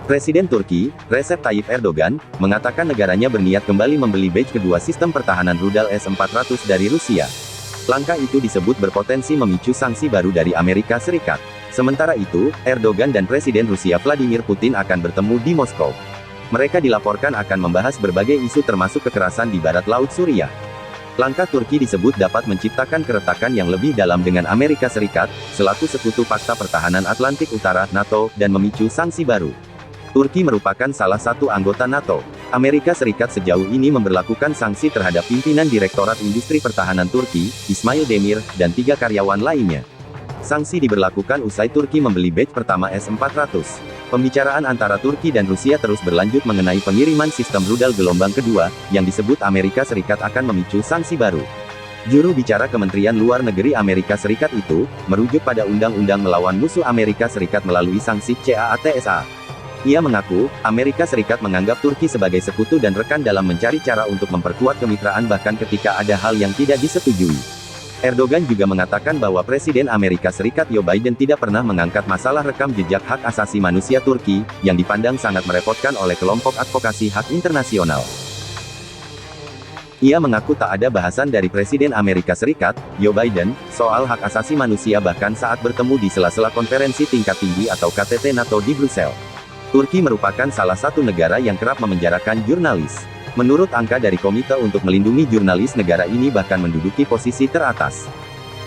Presiden Turki, Recep Tayyip Erdogan, mengatakan negaranya berniat kembali membeli batch kedua sistem pertahanan rudal S-400 dari Rusia. Langkah itu disebut berpotensi memicu sanksi baru dari Amerika Serikat. Sementara itu, Erdogan dan Presiden Rusia Vladimir Putin akan bertemu di Moskow. Mereka dilaporkan akan membahas berbagai isu termasuk kekerasan di barat laut Suriah. Langkah Turki disebut dapat menciptakan keretakan yang lebih dalam dengan Amerika Serikat, selaku sekutu Pakta Pertahanan Atlantik Utara, NATO, dan memicu sanksi baru. Turki merupakan salah satu anggota NATO. Amerika Serikat sejauh ini memberlakukan sanksi terhadap pimpinan Direktorat Industri Pertahanan Turki, Ismail Demir, dan 3 karyawan lainnya. Sanksi diberlakukan usai Turki membeli batch pertama S-400. Pembicaraan antara Turki dan Rusia terus berlanjut mengenai pengiriman sistem rudal gelombang kedua, yang disebut Amerika Serikat akan memicu sanksi baru. Juru bicara Kementerian Luar Negeri Amerika Serikat itu, merujuk pada undang-undang melawan musuh Amerika Serikat melalui sanksi CAATSA. Ia mengaku, Amerika Serikat menganggap Turki sebagai sekutu dan rekan dalam mencari cara untuk memperkuat kemitraan bahkan ketika ada hal yang tidak disetujui. Erdogan juga mengatakan bahwa Presiden Amerika Serikat Joe Biden tidak pernah mengangkat masalah rekam jejak hak asasi manusia Turki, yang dipandang sangat merepotkan oleh kelompok advokasi hak internasional. Ia mengaku tak ada bahasan dari Presiden Amerika Serikat, Joe Biden, soal hak asasi manusia bahkan saat bertemu di sela-sela konferensi tingkat tinggi atau KTT NATO di Brussels. Turki merupakan salah satu negara yang kerap memenjarakan jurnalis. Menurut angka dari Komite untuk Melindungi Jurnalis, negara ini bahkan menduduki posisi teratas.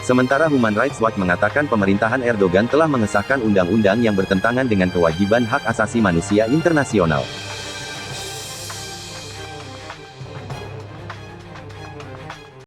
Sementara Human Rights Watch mengatakan pemerintahan Erdogan telah mengesahkan undang-undang yang bertentangan dengan kewajiban hak asasi manusia internasional.